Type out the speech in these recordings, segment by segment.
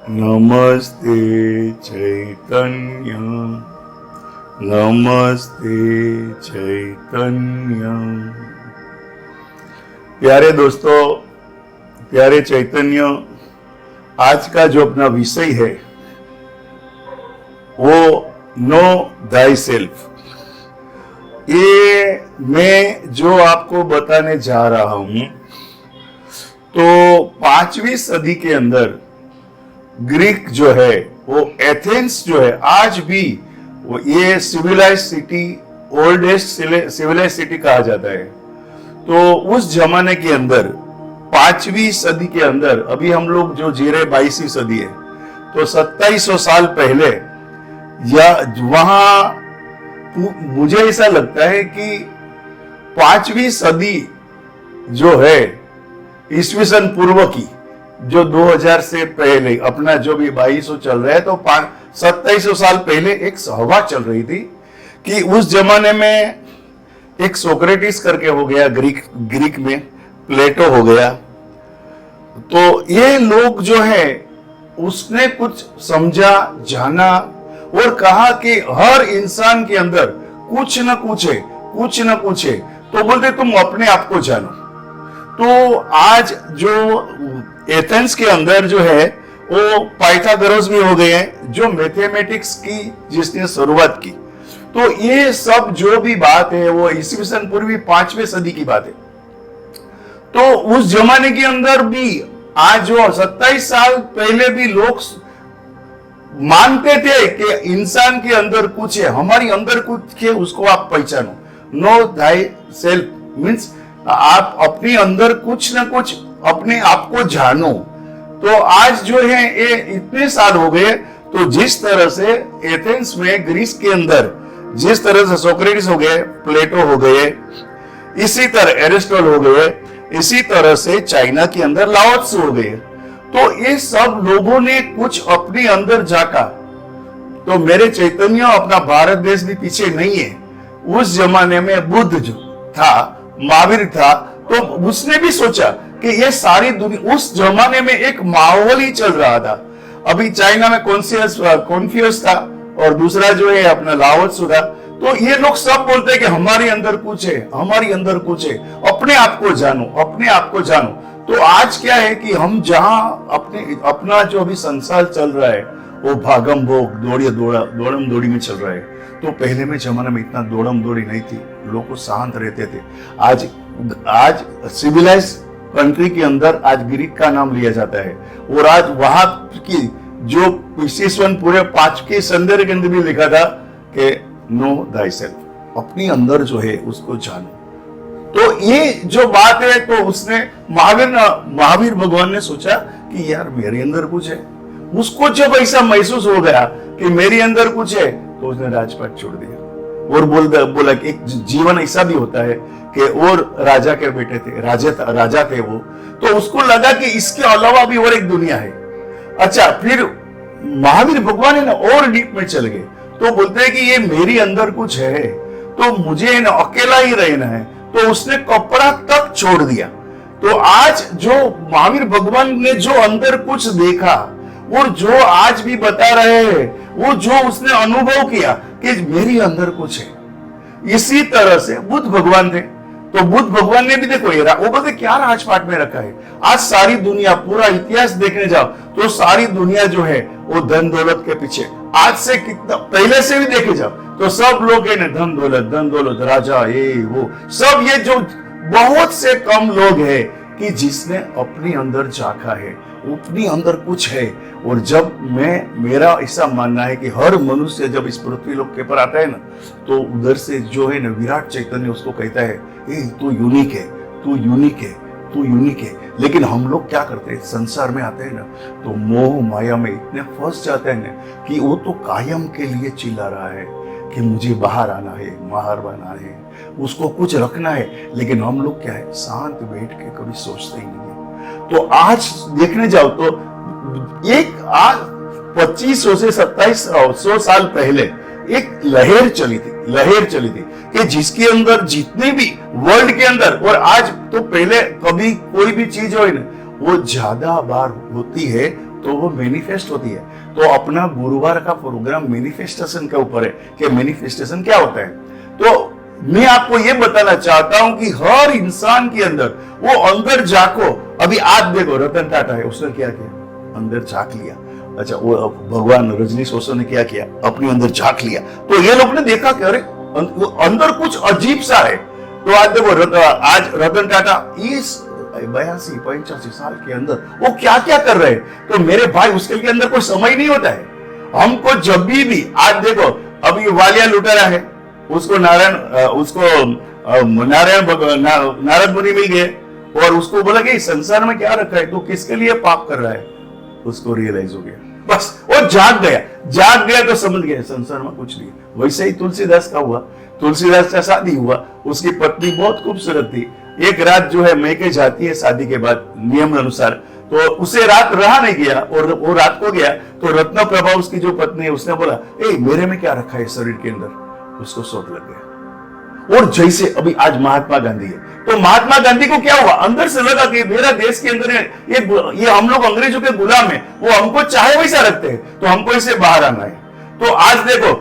नमस्ते चैतन्य, नमस्ते चैतन्य। प्यारे दोस्तों, प्यारे चैतन्य, आज का जो अपना विषय है वो नो दाई सेल्फ। ये मैं जो आपको बताने जा रहा हूं, तो 5वीं सदी के अंदर ग्रीक जो है, वो एथेंस जो है, आज भी वो ये civilise city, oldest civilise city कहा जाता है। तो उस जमाने के अंदर 5वीं सदी के अंदर, अभी हम लोग जो जी रहे 22वीं सदी है, तो 2700 साल पहले या वहां मुझे ऐसा लगता है कि 5वीं सदी जो है ईस्वी सन पूर्व की, जो 2000 से पहले अपना जो भी 2200 चल रहा है, तो 2700 साल पहले एक हवा चल रही थी कि उस जमाने में एक सोक्रेटिस करके हो गया, ग्रीक में प्लेटो हो गया। तो ये लोग जो है उसने कुछ समझा, जाना और कहा कि हर इंसान के अंदर कुछ न कुछ है, कुछ न कुछ है। तो बोलते तुम अपने आप को जानो। तो आज जो एथेंस के अंदर जो है वो पाइथागोरस भी हो गए हैं, जो मैथमेटिक्स की जिसने शुरुआत की। तो ये सब जो भी बात है वो ईस्वी सन पूर्वी 5वीं सदी की बात है। तो उस जमाने के अंदर भी आज जो 27 साल पहले भी लोग मानते थे कि इंसान के अंदर कुछ है, हमारी अंदर कुछ है, उसको आप पहचानो। नो दाई सेल्फ मीन्स आप अपने अंदर कुछ ना कुछ अपने आप को जानो। तो आज जो है ये इतने साल हो गए, तो जिस तरह से एथेंस में ग्रीस के अंदर जिस तरह से सोक्रेटिस हो गए, प्लेटो हो गए, इसी तरह एरिस्टोटल हो गए, इसी तरह से चाइना के अंदर लाओ त्से हो गए। तो ये सब लोगों ने कुछ अपने अंदर झांका। तो मेरे चैतन्य, अपना भारत देश भी पीछे नहीं है। उस जमाने में बुद्ध जो था, महावीर था, तो उसने भी सोचा कि ये सारी दुनिया, उस जमाने में एक माहौल ही चल रहा था। अभी चाइना में कॉन्फ्यूशियस था और दूसरा जो है अपना लाओ त्से था। तो ये लोग सब बोलते हैं कि हमारे अंदर कुछ है, हमारी अंदर कुछ है, अपने आप को जानो, अपने आप को जानो। तो आज क्या है कि हम जहां अपना जो अभी संसार चल रहा है वो भागम भोग, दौड़म दौड़ी में चल रहा है। तो पहले में जमाने में इतना दौड़म दौड़ी नहीं थी, लोग शांत रहते थे। आज सिविलाइज कंट्री के अंदर आज ग्रीक का नाम लिया जाता है, और आज वहां की जो ईस्वी पूरे 5 के संदर्भ के अंदर भी लिखा था कि नो दाई सेल्फ, अपनी अंदर जो है उसको जानो। तो ये जो बात है, तो उसने महावीर भगवान ने सोचा कि यार मेरे अंदर कुछ है। उसको जब ऐसा महसूस हो गया कि मेरे अंदर कुछ है, तो उसने राजपाट छोड़ दिया और बोला कि एक जीवन ऐसा भी होता है कि और राजा के बेटे थे, राजा थे वो। तो उसको लगा कि इसके अलावा भी और एक दुनिया है। अच्छा, फिर महावीर भगवान है ना और डीप में चल गए। तो बोलते हैं कि ये मेरे अंदर कुछ है, तो मुझे ना अकेला ही रहना है। तो उसने कपड़ा तक छोड़ दिया। तो आज जो महावीर भगवान ने जो अंदर कुछ देखा और जो आज भी बता रहे हैं, वो जो उसने अनुभव किया कि मेरे अंदर कुछ है, इसी तरह से बुद्ध भगवान थे। तो बुद्ध भगवान ने भी देखो वो बोलते क्या राजपाट में रखा है। आज सारी दुनिया, पूरा इतिहास देखने जाओ तो सारी दुनिया जो है वो धन दौलत के पीछे, आज से कितना पहले से भी देखे जाओ तो सब लोग है ना धन दौलत, राजा, ये वो सब। ये जो बहुत से कम लोग हैं कि जिसने अपने अंदर झांका है, अपने अंदर कुछ है। और जब मेरा ऐसा मानना है कि हर मनुष्य जब इस पृथ्वी लोक के पर आता है ना, तो उधर से जो है ना विराट चैतन्य उसको कहता है, तू यूनिक है, तू यूनिक है, तू यूनिक है। लेकिन हम लोग क्या करते हैं, संसार में आते हैं ना, तो मोह माया में इतने फंस जाते हैं ना कि वो तो कायम के लिए चिल्ला रहा है कि मुझे बाहर आना है, बाहर बना है, उसको कुछ रखना है। लेकिन हम लोग क्या है, शांत बैठ के कभी सोचते ही नहीं है। तो आज देखने जाओ तो एक आज 2500 से 2700 साल पहले एक लहर चली थी कि जिसके अंदर जितने भी वर्ल्ड के अंदर, और आज तो पहले कभी कोई भी चीज हो ना, वो ज्यादा बार होती है तो वो मैनिफेस्ट होती है। तो अपना गुरुवार का प्रोग्राम मैनिफेस्टेशन के ऊपर है कि मैनिफेस्टेशन क्या होता है। तो मैं आपको ये बताना चाहता हूं कि हर इंसान के अंदर वो अंदर झांको। अभी आज देखो रतन टाटा है, उसने क्या किया, अंदर झांक लिया। अच्छा, वो भगवान रजनीश ओशो ने क्या किया, अपने अंदर झांक लिया। तो ये लोग ने देखा कि अरे अंदर कुछ अजीब सा है। तो आज देखो आज रतन टाटा इस 82-85 साल के अंदर वो क्या क्या कर रहे हैं। तो मेरे भाई उसके अंदर कोई समय नहीं होता है। हमको जब भी आज देखो, अभी वालिया लुटेरा है, उसको नारद मुनि मिल गए और उसको बोला कि संसार में क्या रखा है, तो किसके लिए पाप कर रहा है। उसको रियलाइज हो गया, बस वो जाग गया तो समझ गया संसार में कुछ नहीं। वैसे ही तुलसीदास का हुआ, तुलसीदास का शादी हुआ, उसकी पत्नी बहुत खूबसूरत थी। एक रात जो है मैके जाती है शादी के बाद नियम अनुसार, तो उसे रात रहा नहीं गया और वो रात को गया। तो रत्न प्रभा उसकी जो पत्नी है, उसने बोला ए मेरे में क्या रखा है शरीर के अंदर, उसको शौक लग गया। और जैसे अभी आज महात्मा गांधी है, तो महात्मा गांधी को क्या हुआ, अंदर से लगा कि मेरा देश के अंदर ये हम लोग अंग्रेजों के गुलाम है, वो हमको चाहे वैसा रखते हैं, तो हमको इससे बाहर आना है। तो आज देखो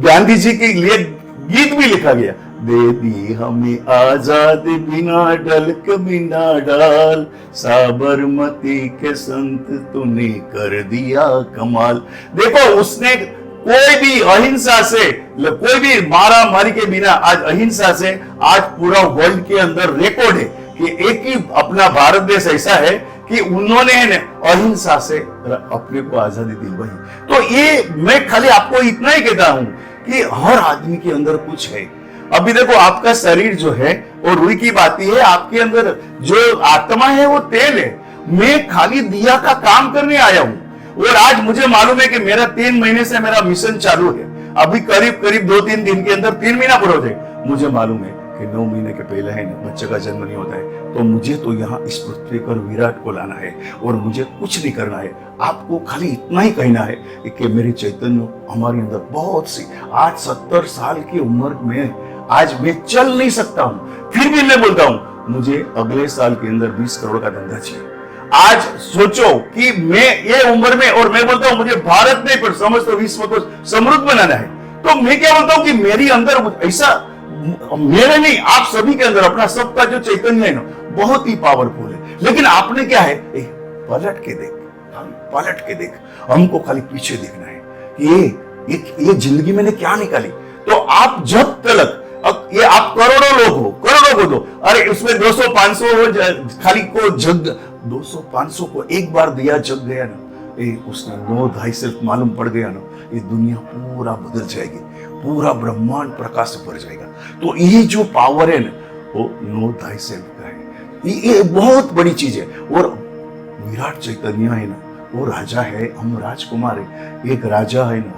गांधी जी के लिए गीत भी लिखा गया, दे दी हमें आजादी बिना डल बिना डाल, साबरमती के संत तूने कर दिया कमाल। देखो उसने कोई भी अहिंसा से, कोई भी मारा मारी के बिना आज अहिंसा से आज पूरा वर्ल्ड के अंदर रिकॉर्ड है कि एक ही अपना भारत देश ऐसा है कि उन्होंने अहिंसा से अपने को आजादी दिलवाई। तो ये मैं खाली आपको इतना ही कहता हूं कि हर आदमी के अंदर कुछ है। अभी देखो आपका शरीर जो है वो रुई की बाती है, आपके अंदर जो आत्मा है वो तेल है। मैं खाली दिया का काम करने आया हूं और आज मुझे मालूम है कि मेरा 3 महीने से मेरा मिशन चालू है। अभी करीब 2-3 दिन के अंदर 3 महीना पूरा हो जाए। मुझे मालूम है कि 9 महीने के पहले है ना बच्चे का जन्म नहीं होता है। तो मुझे तो यहाँ इस पृथ्वी पर विराट को लाना है और मुझे कुछ नहीं करना है। आपको खाली इतना ही कहना है कि मेरे चैतन्य हमारे अंदर बहुत सी, आज 70 साल की उम्र में आज मैं चल नहीं सकता हूं, फिर भी मैं बोलता हूं मुझे अगले साल के अंदर 20 करोड़ का धंधा चाहिए। आज सोचो कि मैं ये उम्र में, और मैं बोलता हूं मुझे भारत नहीं पर समस्त विश्व को समृद्ध बनाना है। तो मैं क्या बोलता हूं कि मेरी अंदर ऐसा, मेरे नहीं आप सभी के अंदर अपना सबका जो चैतन्य है ना बहुत ही पावरफुल है। लेकिन आपने क्या है, पलट के देख, पलट के देख, हमको खाली पीछे देखना है कि ये जिंदगी मैंने क्या निकाली। तो आप जब तक ये आप करोड़ों लोग हो, करोड़ों को दो, अरे उसमें 200-500 हो, खाली को जग 200-500 को एक बार दिया जग गया ना, उसने नो धाई सेल्फ मालूम पड़ गया ना, ये दुनिया पूरा बदल जाएगी, पूरा ब्रह्मांड प्रकाश से भर जाएगा। तो ये जो पावर है ना वो नो धाई सेल्फ का है, ये बहुत बड़ी चीज है। और विराट चैतन्य है ना वो राजा है, हम राजकुमार है। एक राजा है ना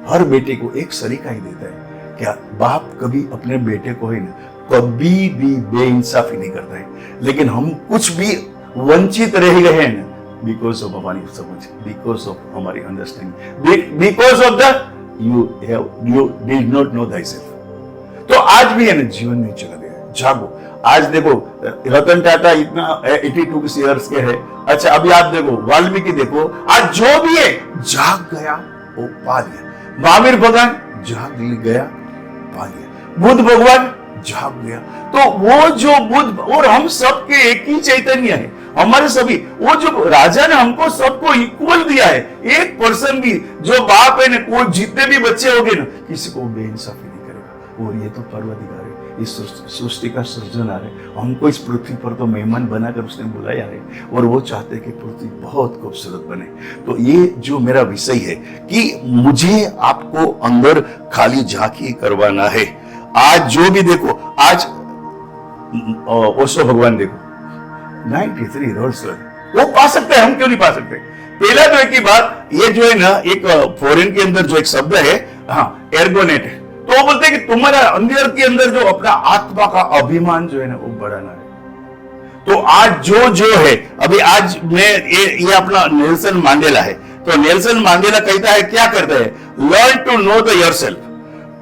हर बेटे को एक सलीका ही देता है। क्या बाप कभी अपने बेटे को है ना कभी भी बेइंसाफी नहीं करता है। लेकिन हम कुछ भी वंचित रह गए हैं ना बिकॉज ऑफ हमारी समझ, बिकॉज ऑफ हमारी understanding, because of the you did not know thyself. तो आज भी है ना जीवन में चला गया, जागो। आज देखो रतन टाटा इतना 82 ईयर्स के है। अच्छा अभी आप देखो वाल्मीकि देखो, आज जो भी है जाग गया वो पा लिया। महावीर भगवान जाग गया पा लिया, बुद्ध भगवान जाग गया। तो वो जो बुद्ध, और हम सबके एक ही चैतन्य है हमारे सभी। वो जो राजा ने हमको सबको इक्वल दिया है, एक पर्सन भी जो बाप है ना, कोई जितने भी बच्चे होंगे ना किसी को बेइंसाफी नहीं करेगा। और ये तो पर्वदिगार है, इस सृष्टि का सृजनहार है। हमको इस पृथ्वी पर तो मेहमान बनाकर उसने बुलाया है और वो चाहते हैं कि पृथ्वी बहुत खूबसूरत बने। तो ये जो मेरा विषय है कि मुझे आपको अंदर खाली झांकी करवाना है। आज जो भी देखो, आज ओशो भगवान देखो 93 रोल्स वो पा सकते हैं, हम क्यों नहीं पा सकते। पहला तो एक ही बात, ये जो है ना एक फॉरेन के अंदर जो एक शब्द है, हाँ एर्गोनेट है। तो वो बोलते हैं कि तुम्हारा अंदर के अंदर जो अपना आत्मा का अभिमान जो है ना वो बढ़ाना है। तो आज जो है, अभी आज मैं ये अपना नेल्सन मांडेला है। तो नेल्सन मांडेला कहता है, क्या करता है, learn to know the yourself,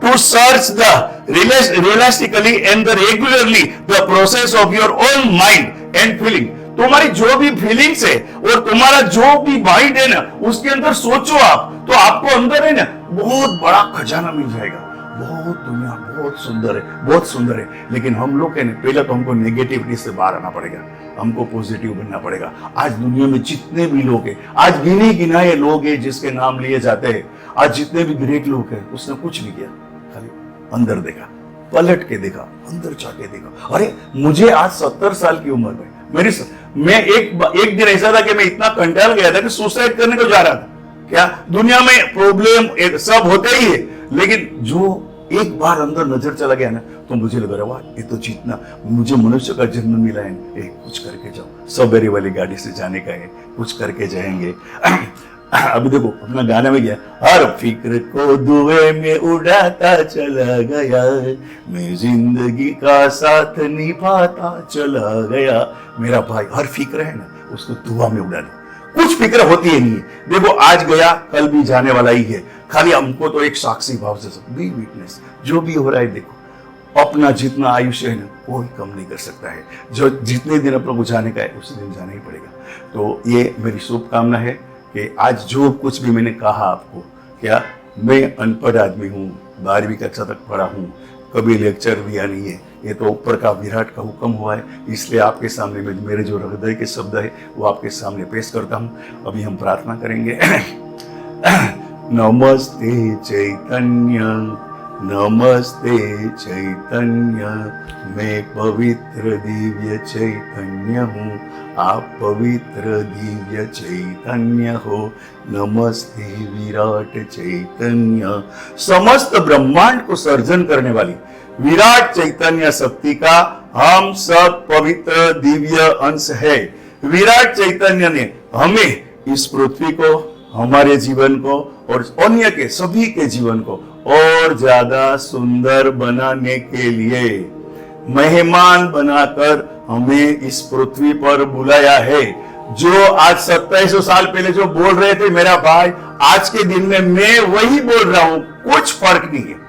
to search the realistically and the regularly the process of your own mind and feeling. तुम्हारी जो भी फीलिंग्स है और तुम्हारा जो भी माइंड है ना, उसके अंदर सोचो आप, तो आपको अंदर है ना बहुत बड़ा खजाना मिल जाएगा। बहुत दुनिया बहुत सुंदर है, बहुत सुंदर है। लेकिन हम लोग है ना, पहले तो हमको नेगेटिविटी से बाहर आना पड़ेगा, हमको पॉजिटिव बनना पड़ेगा। आज दुनिया में जितने भी लोग हैं, आज गिने गिनाए लोग हैं जिसके नाम लिए जाते हैं, आज जितने भी ग्रेट लोग हैं, उसने कुछ नहीं किया, खाली अंदर देखा, पलट के देखा, अंदर जाके देखा। अरे मुझे आज 70 साल की उम्र में मैं एक दिन ऐसा था कि मैं इतना कंटाल गया था कि सुसाइड करने को जा रहा था। क्या दुनिया में प्रॉब्लम सब होते ही है, लेकिन जो एक बार अंदर नजर चला गया ना, तो मुझे लगा वाह, ये तो जीतना, मुझे मनुष्य का जन्म मिला है, कुछ करके जाओ। सवेरे वाली गाड़ी से जाने का है, कुछ करके जाएंगे। अभी देखो अपना गाने में गया, हर फिक्र को दुए में उड़ाता चला गया, मैं जिंदगी का साथ निभाता चला गया। मेरा भाई हर फिक्र है ना, उसको दुआ में उड़ा दो, कुछ फिक्र होती है नहीं। देखो आज गया, कल भी जाने वाला ही है, खाली हमको तो एक साक्षी भाव से बी विटनेस, जो भी हो रहा है देखो। अपना जितना आयुष्य है ना, कोई कम नहीं कर सकता है। जो जितने दिन अपने को जाने का है, उसी दिन जाना ही पड़ेगा। तो ये मेरी शुभकामना है कि आज जो कुछ भी मैंने कहा आपको, क्या मैं अनपढ़ आदमी हूँ, 12वीं कक्षा तक पढ़ा हूँ, कभी लेक्चर दिया नहीं है, ये तो ऊपर का विराट का हुक्म हुआ है, इसलिए आपके सामने में मेरे जो हृदय के शब्द है वो आपके सामने पेश करता हूँ। अभी हम प्रार्थना करेंगे। नमस्ते चैतन्य, नमस्ते चैतन्य, मैं पवित्र दिव्य चैतन्य हूँ, आप पवित्र दिव्य चैतन्य हो। नमस्ते विराट चैतन्य, समस्त ब्रह्मांड को सर्जन करने वाली विराट चैतन्य शक्ति का हम सब पवित्र दिव्य अंश है। विराट चैतन्य ने हमें इस पृथ्वी को, हमारे जीवन को और अन्य के सभी के जीवन को और ज्यादा सुंदर बनाने के लिए मेहमान बनाकर हमें इस पृथ्वी पर बुलाया है। जो आज 2700 साल पहले जो बोल रहे थे मेरा भाई, आज के दिन में मैं वही बोल रहा हूं, कुछ फर्क नहीं है।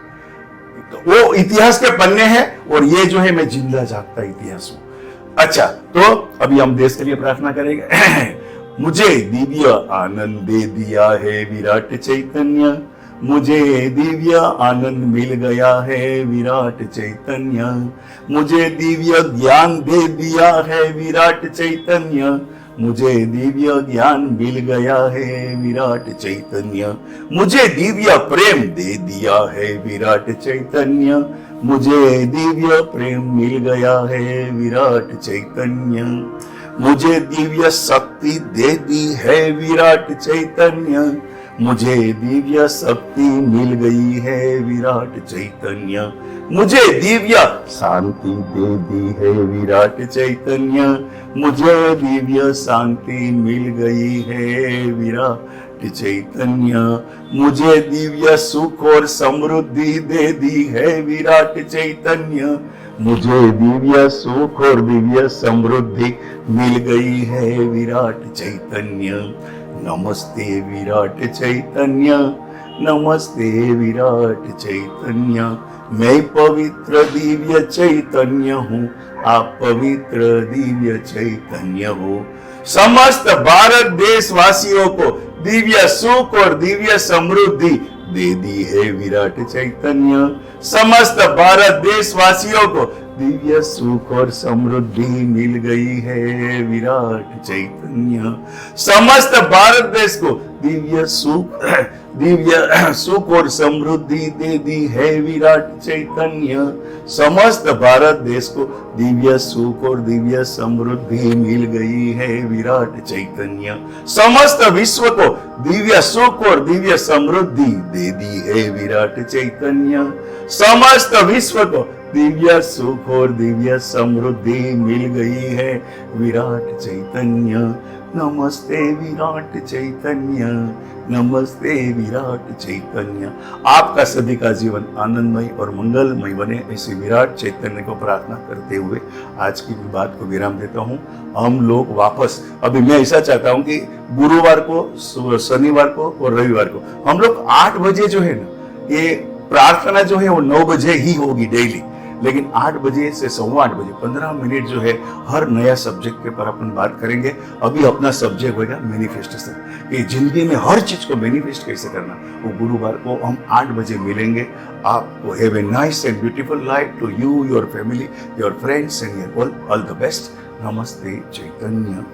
वो इतिहास के पन्ने हैं और ये जो है मैं जिंदा जागता इतिहास हूं। अच्छा, तो अभी हम देश के लिए प्रार्थना करेंगे। मुझे दिव्य आनंद दे दिया है विराट चैतन्य, मुझे दिव्य आनंद मिल गया है विराट चैतन्य, मुझे दिव्य ज्ञान दे दिया है विराट चैतन्य, मुझे दिव्य ज्ञान मिल गया है विराट चैतन्य, मुझे दिव्य प्रेम दे दिया है विराट चैतन्य, मुझे दिव्य प्रेम मिल गया है विराट चैतन्य, मुझे दिव्य शक्ति दे दी है विराट चैतन्य, मुझे दिव्य शक्ति मिल गई है विराट चैतन्य, मुझे दिव्य शांति दे दी है विराट चैतन्य, मुझे दिव्य शांति मिल गई है विराट चैतन्य, मुझे दिव्य सुख और समृद्धि दे दी है विराट चैतन्य, मुझे दिव्य सुख और दिव्य समृद्धि मिल गई है विराट चैतन्य। नमस्ते विराट चैतन्य, नमस्ते विराट चैतन्य, मैं पवित्र दिव्य चैतन्य हूँ, आप पवित्र दिव्य चैतन्य हो। समस्त भारत देशवासियों को दिव्य सुख और दिव्य समृद्धि दे दी है विराट चैतन्य, समस्त भारत देशवासियों को दिव्य सुख और समृद्धि मिल गई है विराट चैतन्य, समस्त भारत देश को दिव्य सुख और समृद्धि दे दी है विराट चैतन्य, समस्त भारत देश को दिव्य सुख और दिव्य समृद्धि मिल गई है विराट चैतन्य, समस्त विश्व को दिव्य सुख और दिव्य समृद्धि दे दी है विराट चैतन्य, समस्त विश्व को दिव्य सुख और दिव्य समृद्धि मिल गई है विराट चैतन्य। नमस्ते विराट चैतन्य, नमस्ते विराट चैतन्य। आपका सभी का जीवन आनंदमय और मंगलमय बने, ऐसे विराट चैतन्य को प्रार्थना करते हुए आज की बात को विराम देता हूँ। हम लोग वापस, अभी मैं ऐसा चाहता हूँ कि गुरुवार को, शनिवार को और रविवार को हम लोग 8 बजे जो है ना, ये प्रार्थना जो है वो 9 बजे ही होगी डेली। लेकिन 8 बजे से 8:15 15 मिनट जो है हर नया सब्जेक्ट के ऊपर अपन बात करेंगे। अभी अपना सब्जेक्ट होगा मैनिफेस्टेशन, कि जिंदगी में हर चीज को मैनिफेस्ट कैसे करना। वो गुरुवार को हम 8 बजे मिलेंगे। आपको have a nice and beautiful life to you, your family, your friends and your all the best. नमस्ते चैतन्य।